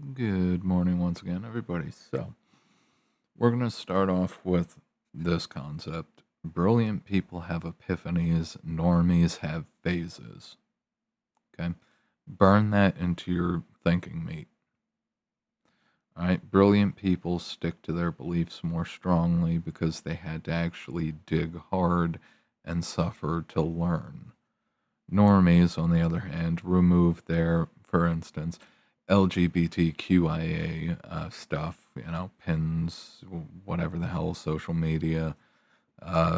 Good morning once again, everybody. So, we're going to start off with this concept. Brilliant people have epiphanies, normies have phases. Okay? Burn that into your thinking meat. All right? Brilliant people stick to their beliefs more strongly because they had to actually dig hard and suffer to learn. Normies, on the other hand, remove their, for instance, LGBTQIA stuff, pins, whatever the hell, social media,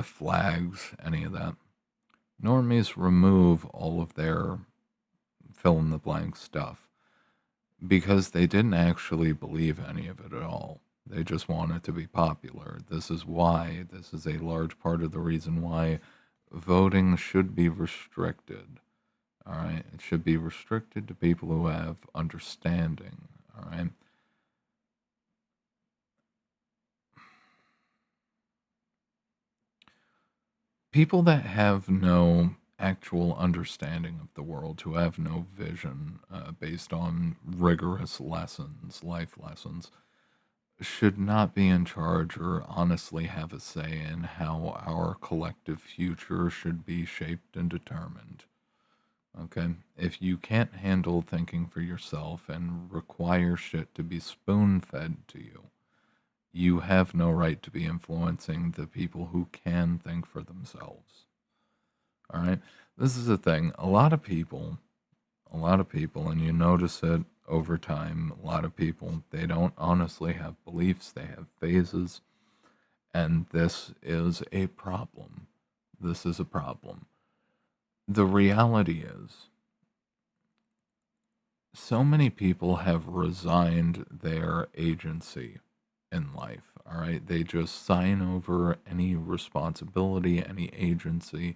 flags, any of that. Normies remove all of their fill in the blank stuff because they didn't actually believe any of it at all. They just want it to be popular. This is a large part of the reason why voting should be restricted. All right. It should be restricted to people who have understanding. All right. People that have no actual understanding of the world, who have no vision based on rigorous lessons, life lessons, should not be in charge or honestly have a say in how our collective future should be shaped and determined. Okay? If you can't handle thinking for yourself and require shit to be spoon fed to you, you have no right to be influencing the people who can think for themselves. All right? This is the thing. A lot of people, and you notice it over time, a lot of people, they don't honestly have beliefs, they have phases, and this is a problem. This is a problem. The reality is, so many people have resigned their agency in life. All right. They just sign over any responsibility, any agency,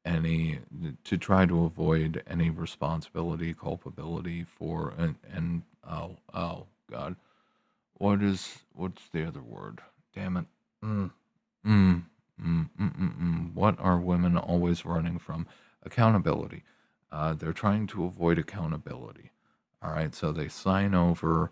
any to try to avoid any responsibility, culpability for, and oh, God. What's the other word? Damn it. Mm, mm, What are women always running from? Accountability. They're trying to avoid accountability. All right, so they sign over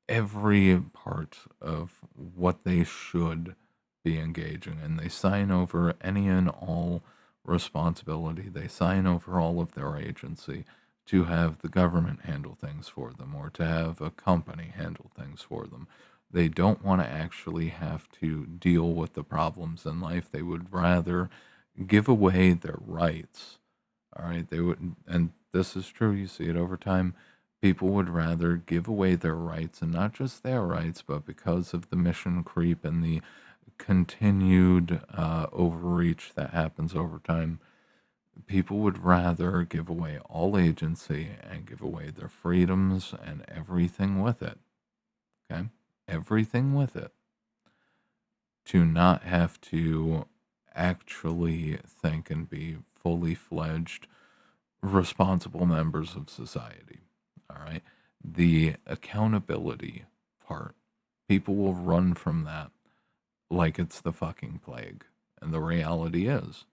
every part of what they should be engaging in. They sign over any and all responsibility. They sign over all of their agency to have the government handle things for them or to have a company handle things for them. They don't want to actually have to deal with the problems in life. They would rather give away their rights. All right, they would, and this is true. You see it over time. People would rather give away their rights, and not just their rights, but because of the mission creep and the continued overreach that happens over time, people would rather give away all agency and give away their freedoms and everything with it. Okay? Everything with it to not have to actually think and be fully fledged, responsible members of society. All right. The accountability part, people will run from that like it's the fucking plague. And the reality is,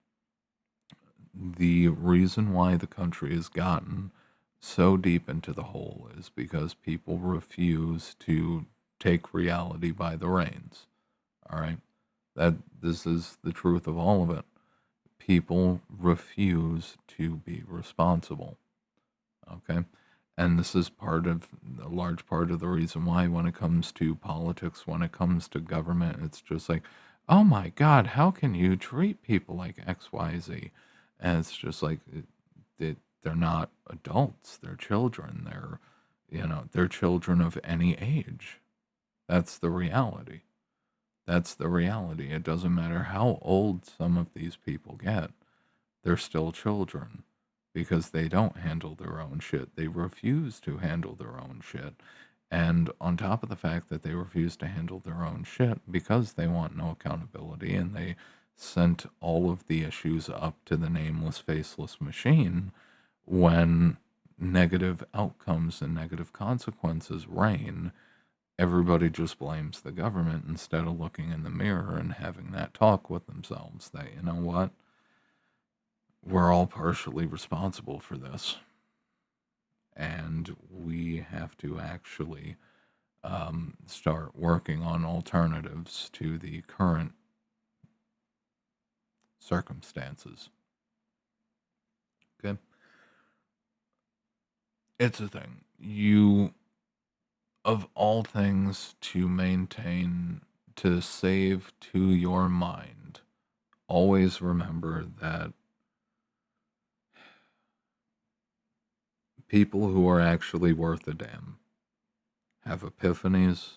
the reason why the country has gotten so deep into the hole is because people refuse to take reality by the reins. All right. That this is the truth of all of it. People refuse to be responsible. Okay. And this is part of a large part of the reason why, when it comes to politics, when it comes to government, it's just like, oh my God, how can you treat people like XYZ? And it's just like, they're not adults, they're children. They're children of any age. That's the reality. That's the reality. It doesn't matter how old some of these people get, they're still children because they don't handle their own shit. They refuse to handle their own shit. And on top of the fact that they refuse to handle their own shit because they want no accountability and they sent all of the issues up to the nameless, faceless machine, when negative outcomes and negative consequences reign, everybody just blames the government instead of looking in the mirror and having that talk with themselves that, you know what, we're all partially responsible for this. And we have to actually start working on alternatives to the current circumstances. Okay? It's a thing. You, of all things to maintain, to save to your mind, always remember that people who are actually worth a damn have epiphanies.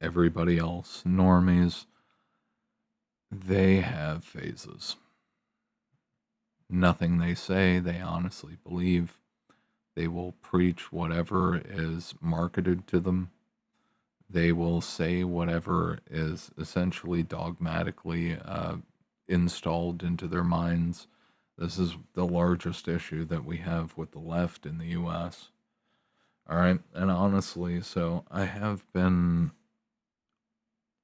Everybody else, normies, they have phases. Nothing they say, they honestly believe. They will preach whatever is marketed to them. They will say whatever is essentially dogmatically installed into their minds. This is the largest issue that we have with the left in the US. All right. And honestly, so I have been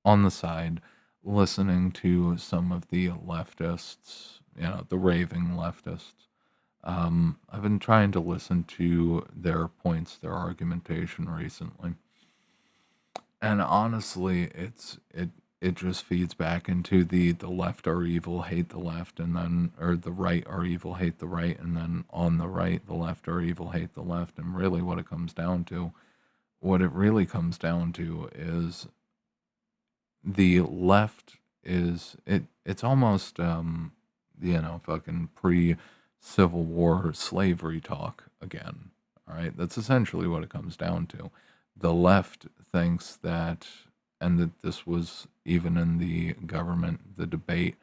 on the side listening to some of the leftists, the raving leftists. I've been trying to listen to their points, their argumentation recently. And honestly, it just feeds back into the left are evil, hate the left, and then or the right are evil, hate the right, and then on the right, the left are evil, hate the left. And really what it really comes down to is the left is it's almost fucking pre Civil War slavery talk again. All right, that's essentially what it comes down to. The left thinks that, and that this was even in the government, the debate,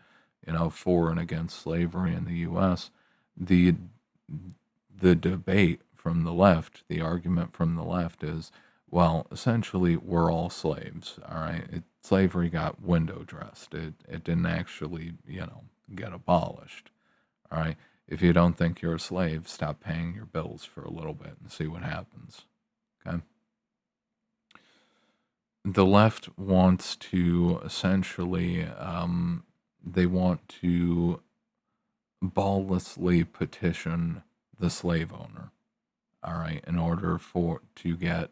for and against slavery in the U.S. the the debate from the left, the argument from the left is, well, essentially, we're all slaves. All right, slavery got window dressed. It didn't actually, get abolished. All right. If you don't think you're a slave, stop paying your bills for a little bit and see what happens. Okay. The left wants to essentially, they want to balllessly petition the slave owner. All right, in order for to get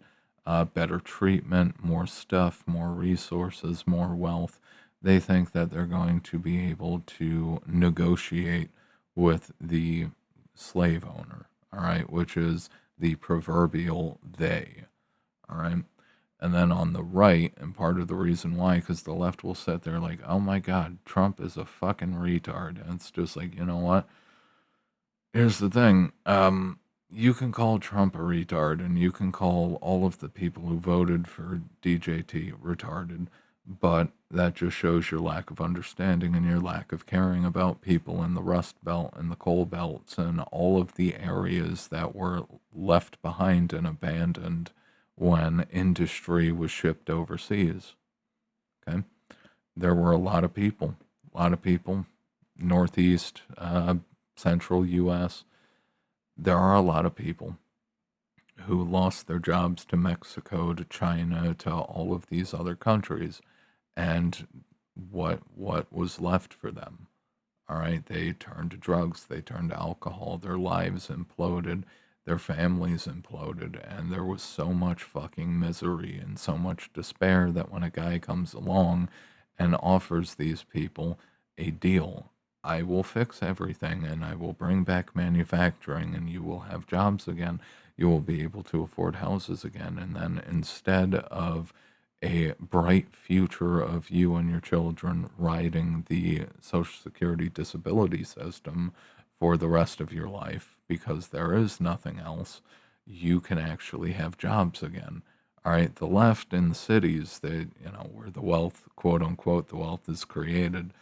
better treatment, more stuff, more resources, more wealth. They think that they're going to be able to negotiate with the slave owner, all right, which is the proverbial they, all right. And then on the right, and part of the reason why, because the left will sit there like, oh my God, Trump is a fucking retard. And it's just like, you know what? Here's the thing. You can call Trump a retard, and you can call all of the people who voted for DJT retarded, but that just shows your lack of understanding and your lack of caring about people in the Rust Belt and the coal belts and all of the areas that were left behind and abandoned when industry was shipped overseas. Okay? There were a lot of people, Northeast, Central U.S., there are a lot of people who lost their jobs to Mexico, to China, to all of these other countries. And what was left for them? All right, they turned to drugs, they turned to alcohol, their lives imploded, their families imploded, and there was so much fucking misery and so much despair that when a guy comes along and offers these people a deal, I will fix everything and I will bring back manufacturing and you will have jobs again. You will be able to afford houses again. And then instead of a bright future of you and your children riding the Social Security disability system for the rest of your life because there is nothing else, you can actually have jobs again. All right, the left in the cities, where the wealth, quote unquote, the wealth is created,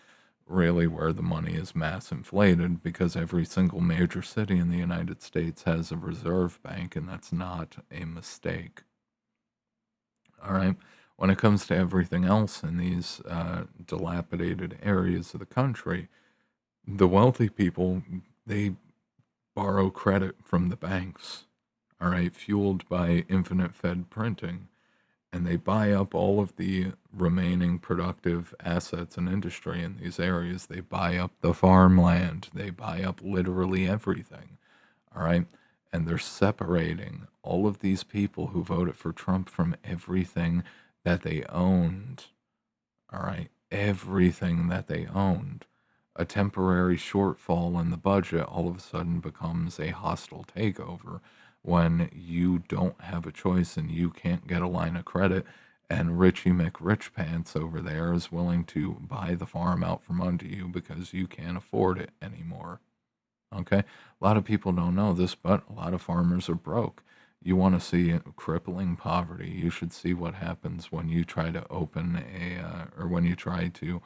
really where the money is mass inflated because every single major city in the United States has a reserve bank, and that's not a mistake. All right. When it comes to everything else in these dilapidated areas of the country, the wealthy people, they borrow credit from the banks, all right, fueled by infinite Fed printing. And they buy up all of the remaining productive assets and industry in these areas. They buy up the farmland. They buy up literally everything. All right. and they're separating all of these people who voted for Trump from everything that they owned. All right, everything that they owned. A temporary shortfall in the budget all of a sudden becomes a hostile takeover when you don't have a choice and you can't get a line of credit. And Richie McRichpants over there is willing to buy the farm out from under you because you can't afford it anymore. Okay? A lot of people don't know this, but a lot of farmers are broke. You want to see crippling poverty, you should see what happens when you try to open or when you try to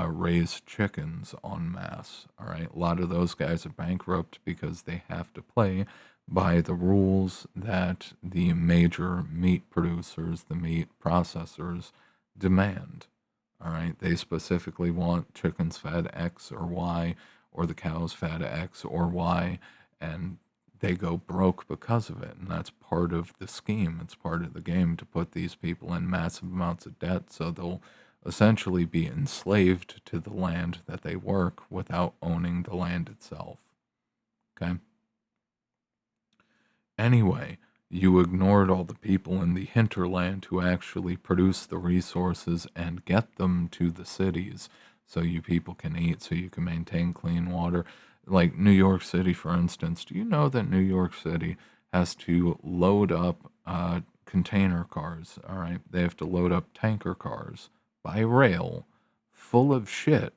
raise chickens en masse. All right? A lot of those guys are bankrupt because they have to play by the rules that the major meat producers, the meat processors, demand. All right? They specifically want chickens fed X or Y, or the cows fed X or Y, and they go broke because of it. And that's part of the scheme. It's part of the game to put these people in massive amounts of debt so they'll essentially be enslaved to the land that they work without owning the land itself. Okay? Anyway, you ignored all the people in the hinterland who actually produce the resources and get them to the cities so you people can eat, so you can maintain clean water. Like New York City, for instance, do you know that New York City has to load up container cars? All right, they have to load up tanker cars by rail full of shit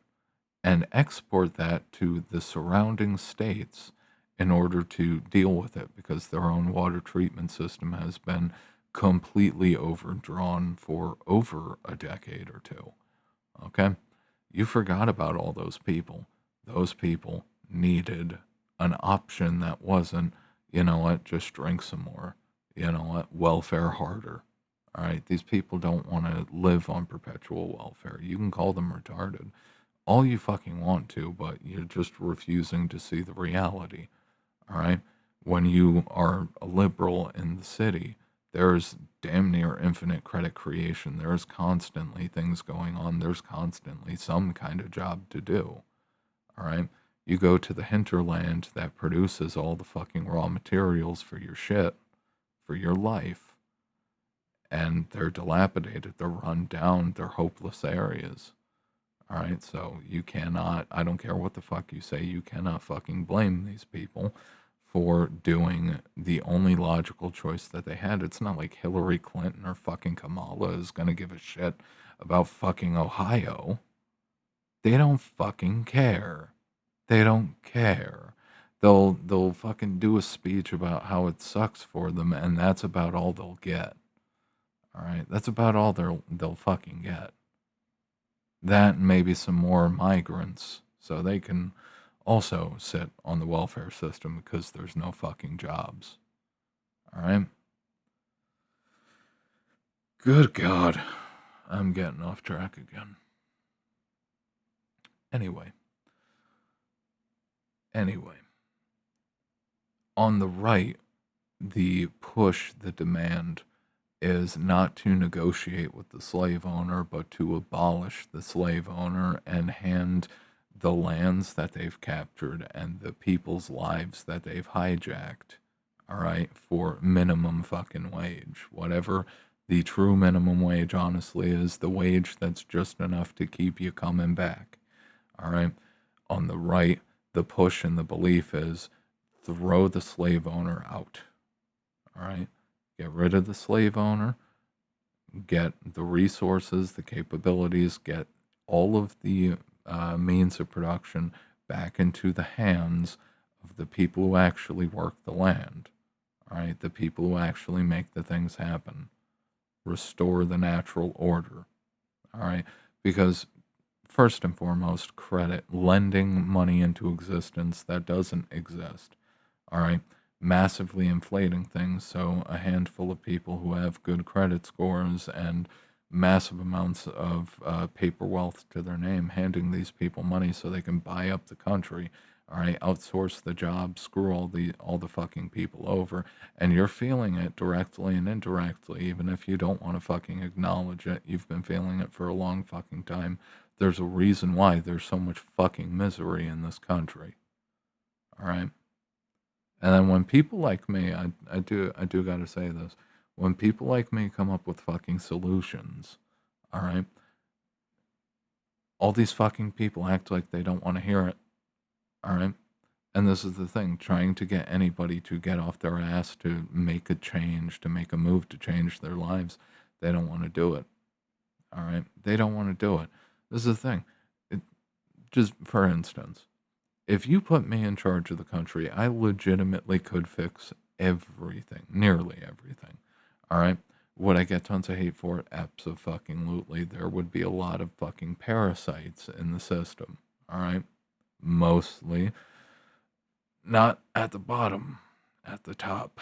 and export that to the surrounding states in order to deal with it because their own water treatment system has been completely overdrawn for over a decade or two. Okay? You forgot about all those people. Those people needed an option that wasn't, you know what, just drink some more. You know what, welfare harder. All right? These people don't want to live on perpetual welfare. You can call them retarded all you fucking want to, but you're just refusing to see the reality. All right. When you are a liberal in the city, there's damn near infinite credit creation. There's constantly things going on. There's constantly some kind of job to do. All right. You go to the hinterland that produces all the fucking raw materials for your shit, for your life, and they're dilapidated, they're run down, they're hopeless areas. All right, so you cannot, I don't care what the fuck you say, you cannot fucking blame these people for doing the only logical choice that they had. It's not like Hillary Clinton or fucking Kamala is going to give a shit about fucking Ohio. They don't fucking care. They don't care. They'll fucking do a speech about how it sucks for them, and that's about all they'll get. All right, that's about all they'll fucking get. That and maybe some more migrants so they can also sit on the welfare system because there's no fucking jobs. All right? Good God. I'm getting off track again. Anyway. On the right, the push, the demand is not to negotiate with the slave owner, but to abolish the slave owner and hand the lands that they've captured and the people's lives that they've hijacked, all right, for minimum fucking wage. Whatever the true minimum wage, honestly, is the wage that's just enough to keep you coming back, all right? On the right, the push and the belief is throw the slave owner out, all right? Get rid of the slave owner, get the resources, the capabilities, get all of the means of production back into the hands of the people who actually work the land. All right, the people who actually make the things happen. Restore the natural order. All right, because first and foremost, credit, lending money into existence that doesn't exist. All right, massively inflating things so a handful of people who have good credit scores and massive amounts of paper wealth to their name, handing these people money so they can buy up the country. All right, outsource the job, screw all the fucking people over, and you're feeling it directly and indirectly, even if you don't want to fucking acknowledge it. You've been feeling it for a long fucking time. There's a reason why there's so much fucking misery in this country. All right. And then when people like me, I do gotta say this. When people like me come up with fucking solutions, all right, all these fucking people act like they don't want to hear it, all right? And this is the thing, trying to get anybody to get off their ass to make a change, to make a move to change their lives, they don't want to do it, all right? They don't want to do it. This is the thing. It, just for instance, if you put me in charge of the country, I legitimately could fix everything, nearly everything. All right. Would I get tons of hate for it? Absolutely. There would be a lot of fucking parasites in the system. All right. Mostly not at the bottom, at the top.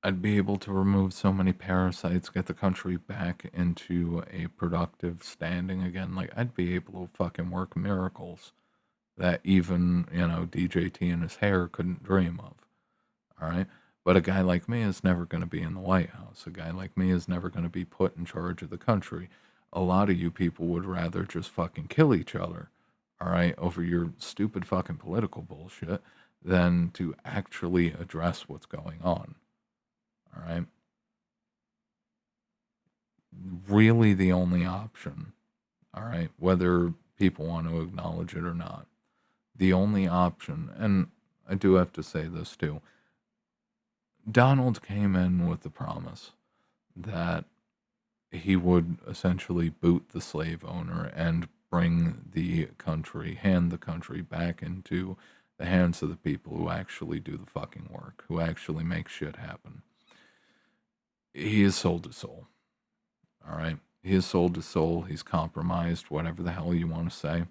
I'd be able to remove so many parasites, get the country back into a productive standing again. Like, I'd be able to fucking work miracles that even, DJT and his hair couldn't dream of. All right. But a guy like me is never going to be in the White House. A guy like me is never going to be put in charge of the country. A lot of you people would rather just fucking kill each other, all right, over your stupid fucking political bullshit than to actually address what's going on. All right. Really the only option, all right, whether people want to acknowledge it or not. The only option, and I do have to say this too, Donald came in with the promise that he would essentially boot the slave owner and hand the country back into the hands of the people who actually do the fucking work, who actually make shit happen. He is sold his soul. All right. He has sold his soul. He's compromised, whatever the hell you want to say.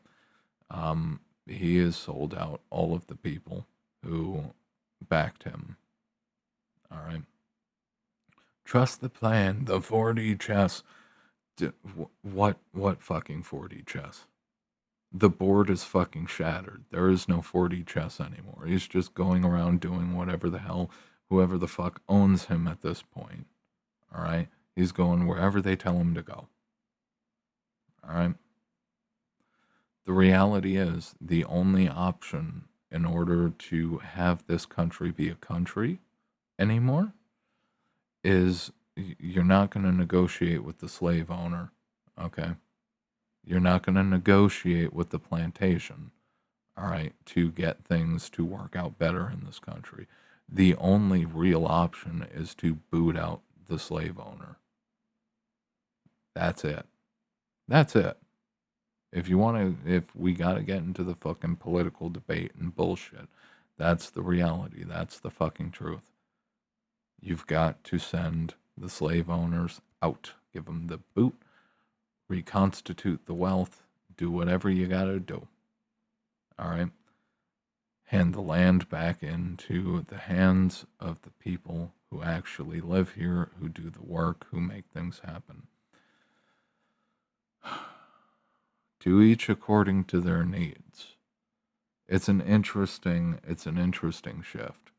He has sold out all of the people who backed him. All right. Trust the plan, the 4D chess. What fucking 4D chess? The board is fucking shattered. There is no 4D chess anymore. He's just going around doing whatever the hell, whoever the fuck owns him at this point. All right? He's going wherever they tell him to go. All right? The reality is the only option in order to have this country be a country anymore is you're not going to negotiate with the slave owner, okay? You're not going to negotiate with the plantation, all right, to get things to work out better in this country. The only real option is to boot out the slave owner. That's it. That's it. If we got to get into the fucking political debate and bullshit, that's the reality. That's the fucking truth. You've got to send the slave owners out, give them the boot, reconstitute the wealth, do whatever you got to do. All right? Hand the land back into the hands of the people who actually live here, who do the work, who make things happen. To each according to their needs. It's an interesting shift,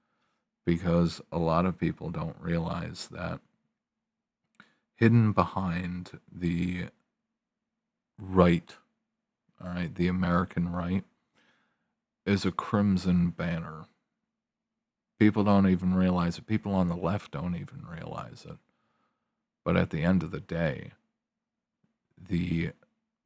because a lot of people don't realize that hidden behind the right, all right, the American right, is a crimson banner. People don't even realize it. People on the left don't even realize it. But at the end of the day, the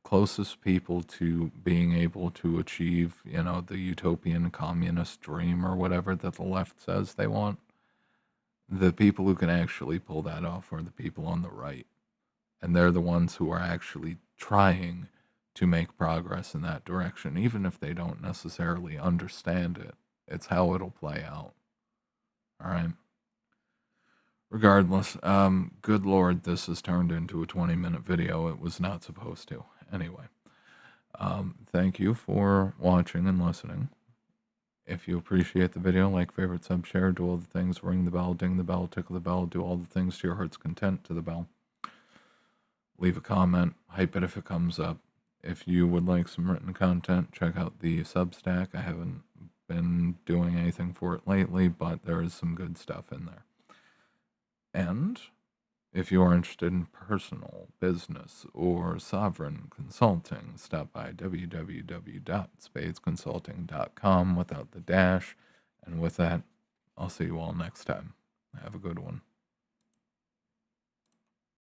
closest people to being able to achieve, the utopian communist dream or whatever that the left says they want, the people who can actually pull that off are the people on the right. And they're the ones who are actually trying to make progress in that direction, even if they don't necessarily understand it. It's how it'll play out. All right. Regardless, good Lord, this has turned into a 20-minute video. It was not supposed to. Anyway, thank you for watching and listening. If you appreciate the video, like, favorite, sub, share, do all the things, ring the bell, ding the bell, tickle the bell, do all the things to your heart's content to the bell. Leave a comment, hype it if it comes up. If you would like some written content, check out the Substack. I haven't been doing anything for it lately, but there is some good stuff in there. And If you are interested in personal, business, or sovereign consulting, stop by www.spadesconsulting.com without the dash. And with that, I'll see you all next time. Have a good one.